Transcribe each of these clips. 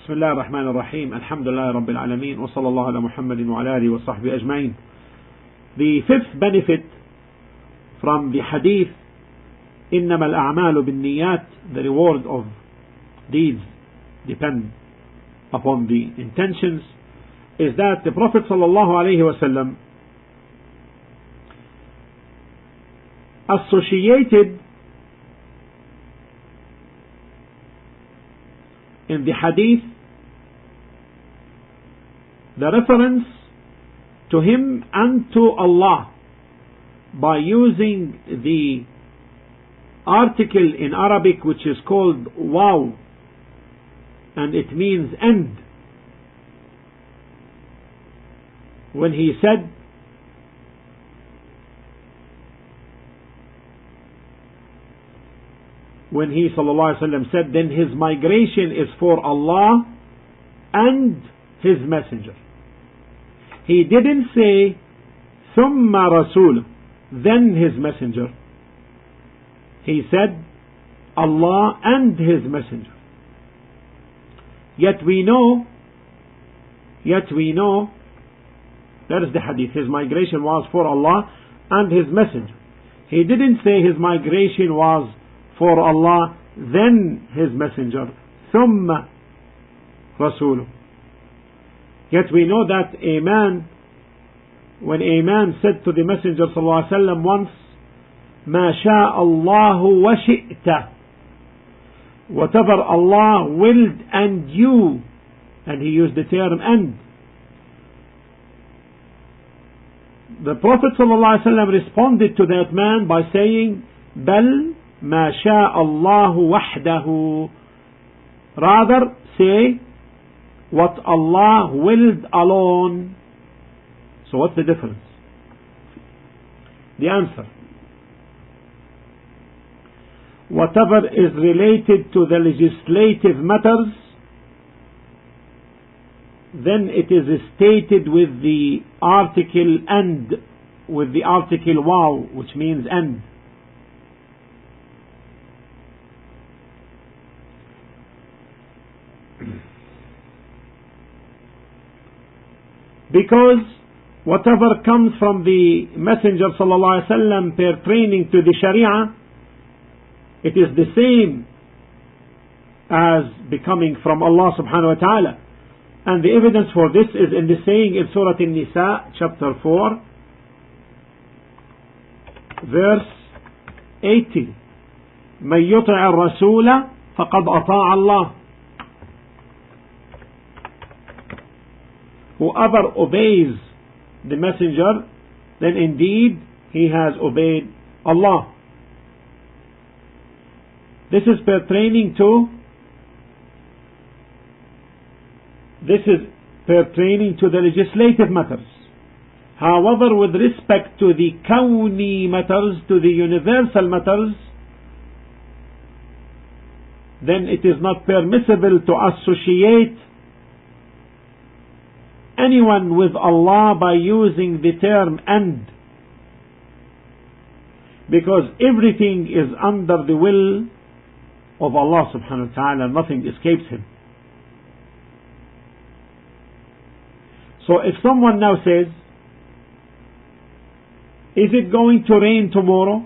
بسم الله الرحمن الرحيم الحمد لله رب العالمين وصلى الله على محمد وعلى آله وصحبه أجمعين. The fifth benefit from the hadith إنما الأعمال بالنيات, the reward of deeds depend upon the intentions, is that the Prophet sallallahu alaihi wasallam associated in the hadith the reference to him and to Allah by using the article in Arabic which is called waw, and it means end. When he said sallallahu alaihi wasallam said, then his migration is for Allah and his messenger. He didn't say thumma rasul, then his messenger. He said Allah and his messenger. Yet we know that is the hadith, his migration was for Allah and his messenger. He didn't say his migration was for Allah then his messenger, thumma rasuluh. Yet we know that when a man said to the messenger sallallahu alaihi wasallam once, ما شاء الله وشئت, whatever Allah willed and you, and he used the term and. The Prophet sallallahu alaihi wasallam responded to that man by saying, بل ما شاء الله وحده, rather say what Allah willed alone. So what's the difference? The answer: whatever is related to the legislative matters, then it is stated with the article and, with the article waw, which means and. Because whatever comes from the Messenger sallallahu alaihi wasallam pertaining to the Sharia, it is the same as becoming from Allah subhanahu wa ta'ala. And the evidence for this is in the saying in Surah An-Nisa chapter 4 verse 80, من يطع الرسول فقد أطاع الله. Whoever obeys the messenger, then indeed he has obeyed Allah. This is pertaining to the legislative matters. However, with respect to the kawni matters, to the universal matters, then it is not permissible to associate anyone with Allah by using the term and, because everything is under the will of Allah subhanahu wa ta'ala, nothing escapes him. So if someone now says, is it going to rain tomorrow?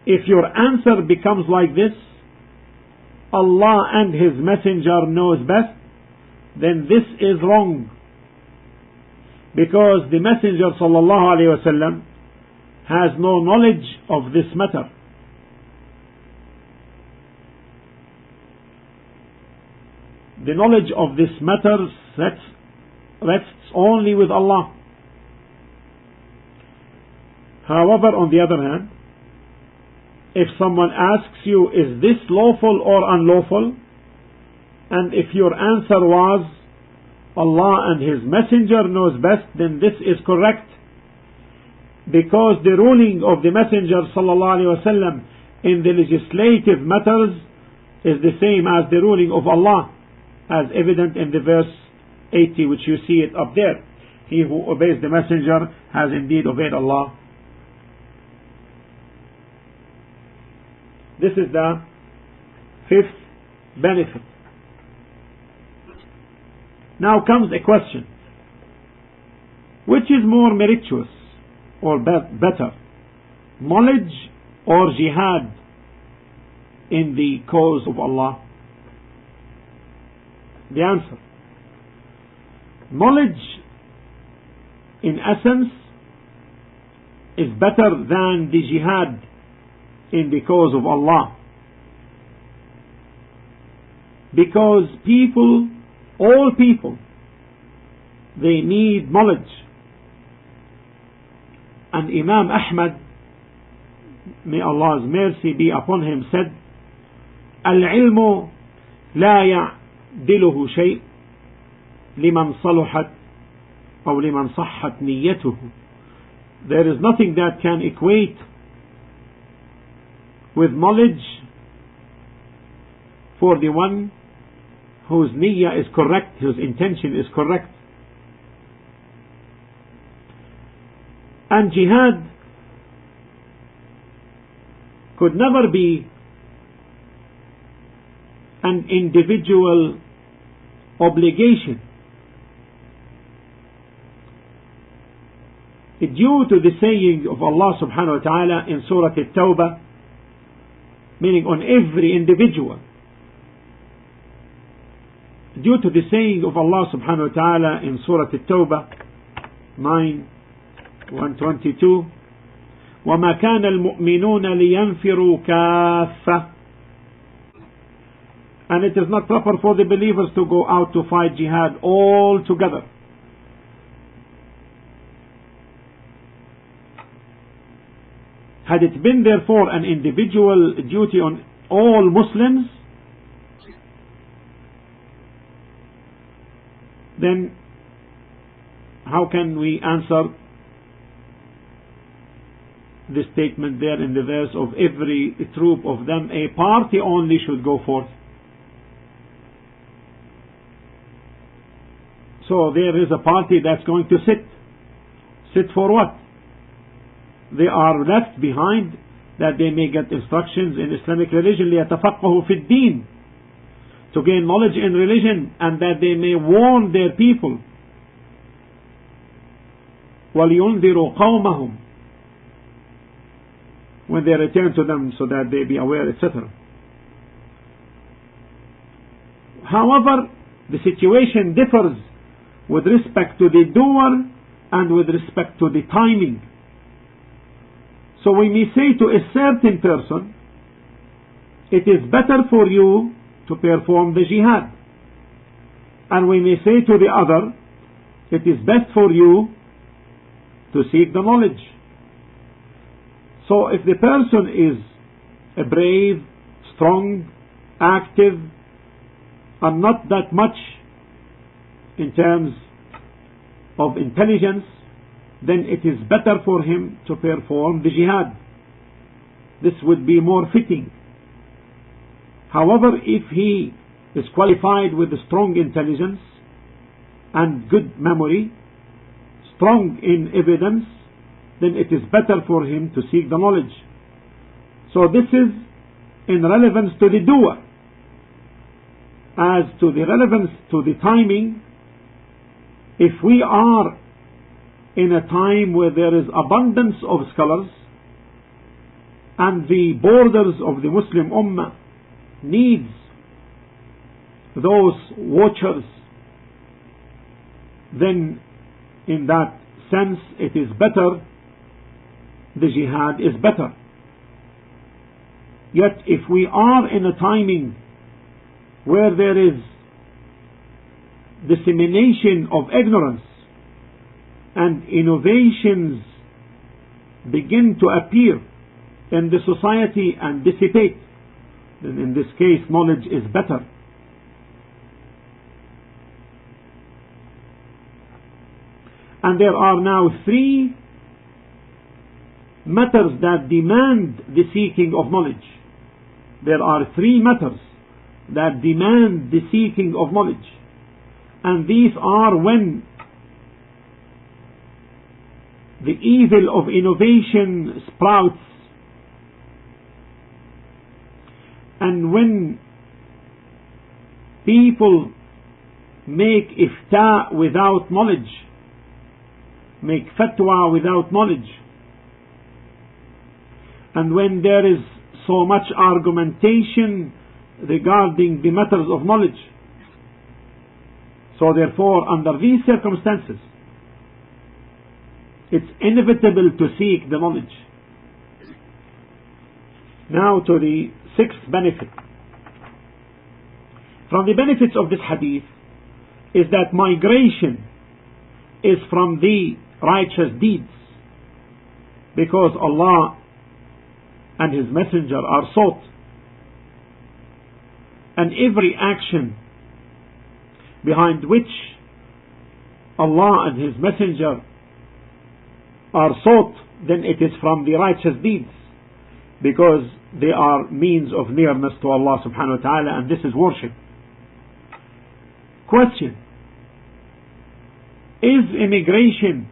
If your answer becomes like this, Allah and his messenger knows best, then this is wrong, because the messenger sallallahu alaihi wasallam has no knowledge of this matter. The knowledge of this matter rests only with Allah. However, on the other hand, if someone asks you, is this lawful or unlawful? And if your answer was, Allah and his messenger knows best, then this is correct, because the ruling of the messenger sallallahu alaihi wasallam in the legislative matters is the same as the ruling of Allah, as evident in the verse 80, which you see it up there. He who obeys the messenger has indeed obeyed Allah. This is the fifth benefit. Now comes a question: which is more meritorious or better, knowledge or jihad in the cause of Allah? The answer: knowledge in essence is better than the jihad in the cause of Allah, because people, all people, they need knowledge. And Imam Ahmad, may Allah's mercy be upon him, said, العلم لا يعدله شيء لمن صلحت أو لمن صحت نيته. There is nothing that can equate with knowledge for the one whose niyyah is correct, whose intention is correct. And jihad could never be an individual obligation. Due to the saying of Allah subhanahu wa ta'ala in Surah At-Tawbah, meaning on every individual, due to the saying of Allah subhanahu wa ta'ala in Surah At-Tawbah 9:122, وَمَا كَانَ الْمُؤْمِنُونَ لِيَنْفِرُوا كَافَّةً. And it is not proper for the believers to go out to fight jihad all together. Had it been therefore an individual duty on all Muslims, then how can we answer the statement there in the verse of every troop of them a party only should go forth? So there is a party that's going to sit for what? They are left behind that they may get instructions in Islamic religion, لِيَتَفَقَّهُ فِي الدِّينِ, to gain knowledge in religion, and that they may warn their people, وَلِيُنذِرُوا قَوْمَهُمْ, when they return to them, so that they be aware, etc. However, the situation differs with respect to the doer and with respect to the timing. So we may say to a certain person, it is better for you to perform the jihad. And we may say to the other, it is best for you to seek the knowledge. So if the person is a brave, strong, active, and not that much in terms of intelligence, then it is better for him to perform the jihad. This would be more fitting. However, if he is qualified with strong intelligence and good memory, strong in evidence, then it is better for him to seek the knowledge. So this is in relevance to the doer. As to the relevance to the timing, if we are in a time where there is abundance of scholars and the borders of the Muslim Ummah needs those watchers, then in that sense it is better, the jihad is better. Yet if we are in a timing where there is dissemination of ignorance and innovations begin to appear in the society and dissipate, then in this case knowledge is better. And there are now three matters that demand the seeking of knowledge. There are three matters that demand the seeking of knowledge. And these are when the evil of innovation sprouts, and when people make ifta without knowledge, make fatwa without knowledge. And when there is so much argumentation regarding the matters of knowledge, so therefore under these circumstances it's inevitable to seek the knowledge. Now to the sixth benefit. From the benefits of this hadith is that migration is from the righteous deeds, because Allah and His Messenger are sought, and every action behind which Allah and His Messenger are sought, then it is from the righteous deeds, because they are means of nearness to Allah subhanahu wa ta'ala, and this is worship. Question: is immigration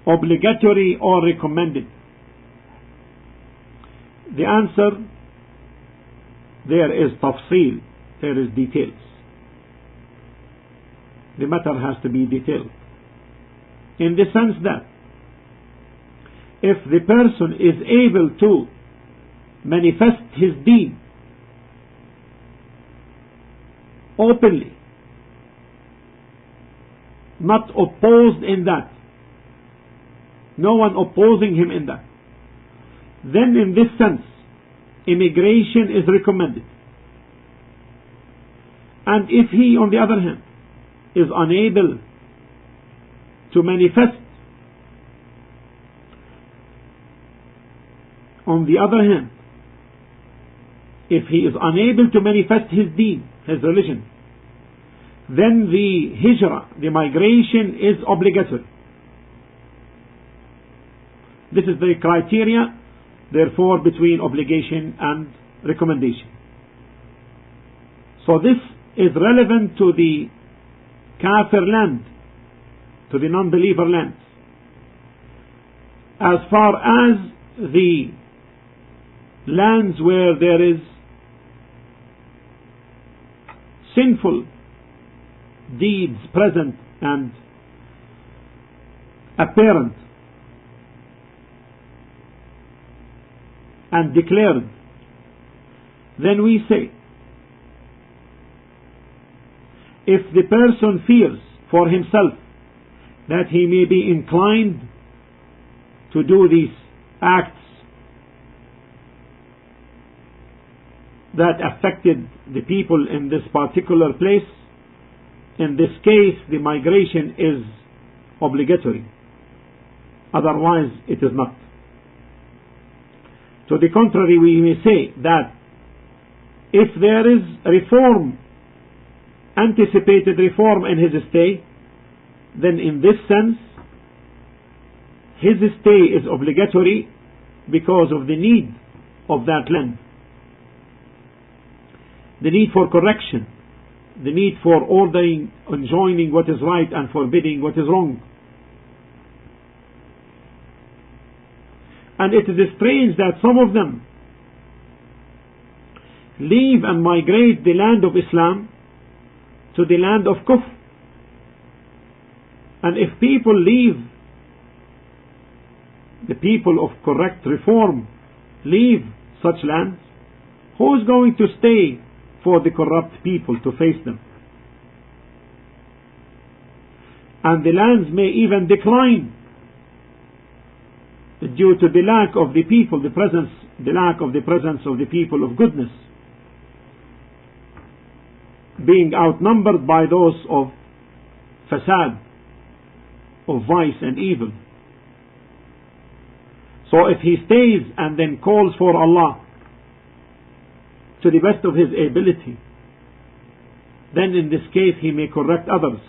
obligatory or recommended? The answer: there is tafsil, there is details. The matter has to be detailed, in the sense that if the person is able to manifest his deen openly, not opposed in that, no one opposing him in that, then in this sense immigration is recommended. And if he, on the other hand, is unable to manifest, on the other hand, if he is unable to manifest his deen, his religion, then the hijrah, the migration, is obligatory. This is the criteria, therefore, between obligation and recommendation. So this is relevant to the kafir land, to the non-believer lands. As far as the lands where there is sinful deeds present and apparent and declared, then we say, if the person fears for himself that he may be inclined to do these acts that affected the people in this particular place, in this case the migration is obligatory, otherwise it is not. To the contrary, we may say that if there is reform, anticipated reform in his stay, then in this sense his stay is obligatory because of the need of that land, the need for correction, the need for ordering, enjoining what is right and forbidding what is wrong. And it is strange that some of them leave and migrate the land of Islam to the land of Kufr. And if people leave, the people of correct reform leave such lands, who is going to stay for the corrupt people to face them? And the lands may even decline due to the lack of the people, the lack of the presence of the people of goodness, being outnumbered by those of fasad, of vice and evil. So if he stays and then calls for Allah to the best of his ability, then in this case he may correct others,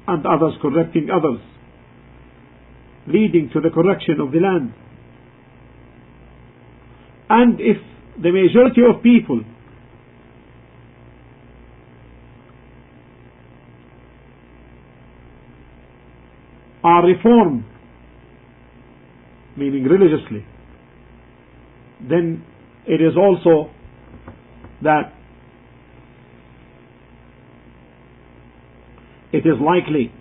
and others correcting others, leading to the correction of the land. And if the majority of people are reformed, meaning religiously, then it is also that it is likely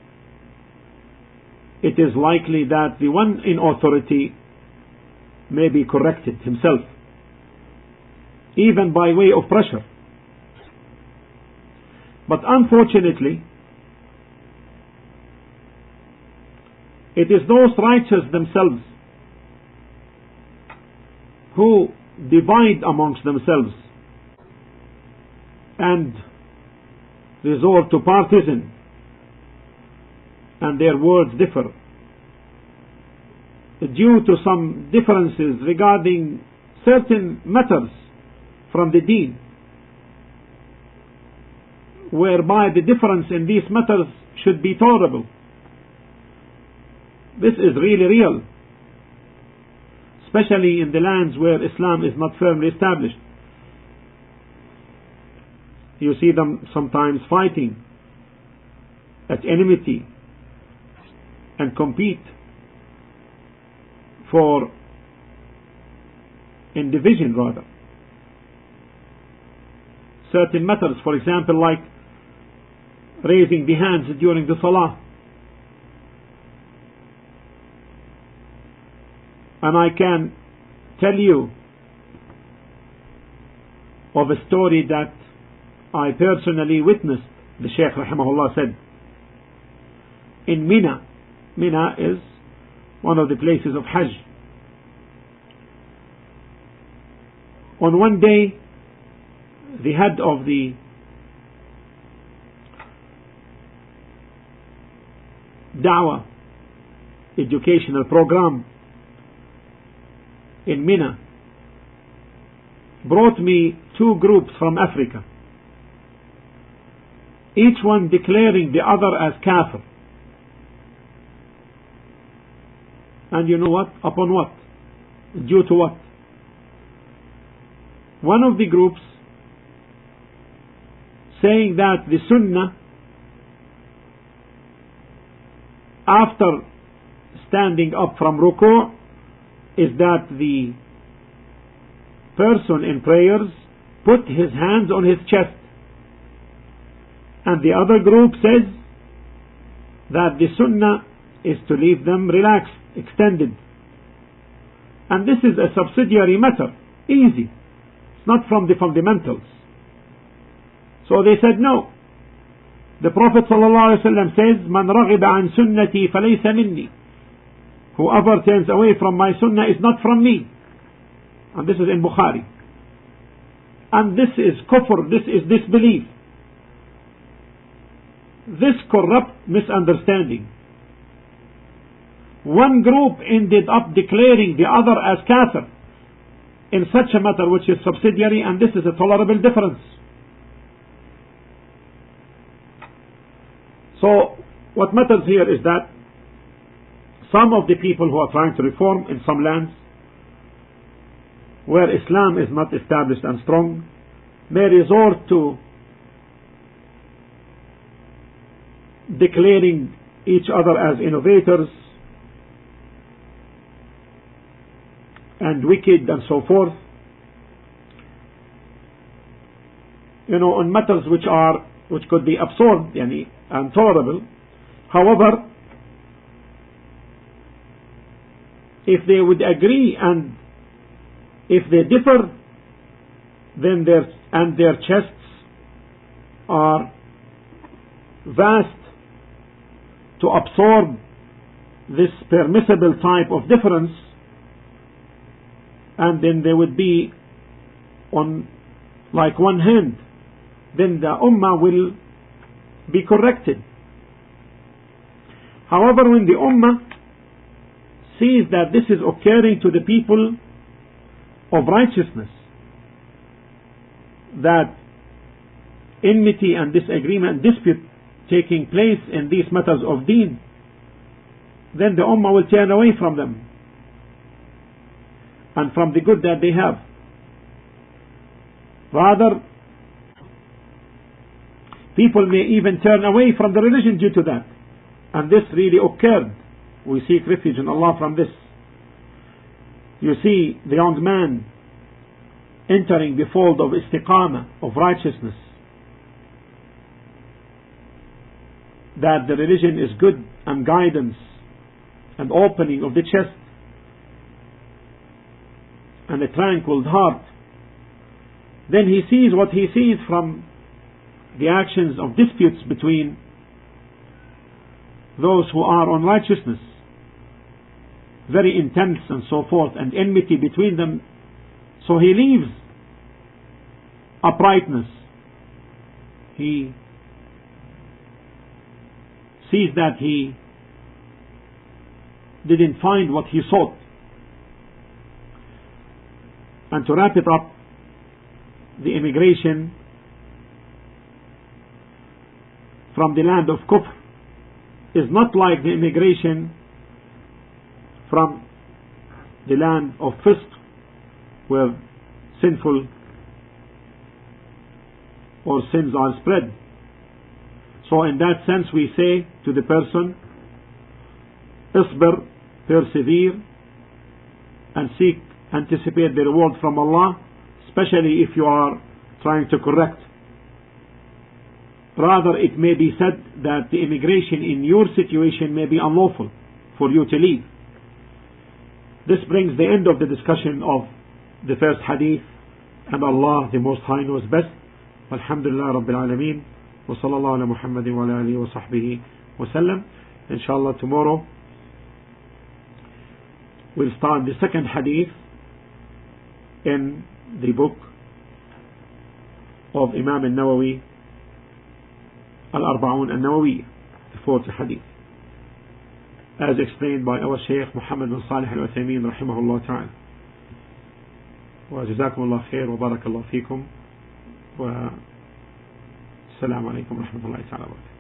that the one in authority may be corrected himself, even by way of pressure. But unfortunately, it is those righteous themselves who divide amongst themselves and resort to partisan, and their words differ due to some differences regarding certain matters from the deen, whereby the difference in these matters should be tolerable. This is really real, especially in the lands where Islam is not firmly established. You see them sometimes fighting at enmity and compete in division rather. Certain matters, for example, like raising the hands during the salah. And I can tell you of a story that I personally witnessed. The Shaykh rahimahullah said, in Mina is one of the places of Hajj. On one day, the head of the Dawah educational program in Mina brought me 2 groups from Africa, each one declaring the other as kafir. And you know what? Upon what? Due to what? One of the groups saying that the sunnah after standing up from ruku' is that the person in prayers put his hands on his chest, and the other group says that the sunnah is to leave them relaxed, extended, and this is a subsidiary matter, easy, it's not from the fundamentals. So they said no. The Prophet ﷺ says, "Man رغب عن سنتي فليس مني." Whoever turns away from my sunnah is not from me. And this is in Bukhari. And this is kufr, this is disbelief. This corrupt misunderstanding. One group ended up declaring the other as kafir in such a matter which is subsidiary, and this is a tolerable difference. So what matters here is that some of the people who are trying to reform in some lands where Islam is not established and strong may resort to declaring each other as innovators and wicked and so forth, on matters which could be absorbed and tolerable. However, if they would agree and if they differ, then their chests are vast to absorb this permissible type of difference, and then they would be on like one hand, then the ummah will be corrected. However, when the ummah sees that this is occurring to the people of righteousness, that enmity and disagreement and dispute taking place in these matters of deen, then the ummah will turn away from them and from the good that they have. Rather, people may even turn away from the religion due to that, and this really occurred. We seek refuge in Allah from this. You see the young man entering the fold of istiqamah, of righteousness, that the religion is good and guidance and opening of the chest and a tranquil heart, then he sees what he sees from the actions of disputes between those who are on righteousness, very intense and so forth, and enmity between them. So he leaves uprightness. He sees that he didn't find what he sought. And to wrap it up, the immigration from the land of Kufr is not like the immigration from the land of Fisq, where sinful or sins are spread. So in that sense we say to the person, Isbir, persevere and anticipate the reward from Allah, especially if you are trying to correct. Rather, it may be said that the immigration in your situation may be unlawful for you to leave. This brings the end of the discussion of the first hadith, and Allah the Most High knows best. Alhamdulillah Rabbil Alameen, wa sallallahu ala Muhammadin wa ala alihi wa sahbihi wa sallam. Inshallah tomorrow we'll start the second hadith in the book of Imam al-Nawawi, Al-Arba'un al-Nawawi, the fourth hadith, as explained by our Shaykh Muhammad bin Salih al-Uthaymeen rahimahullah ta'ala. Wa jazakumullah khair wa barakallahu feekum wa assalamu alaikum wa rahmatullahi ta'ala wa barakatuh.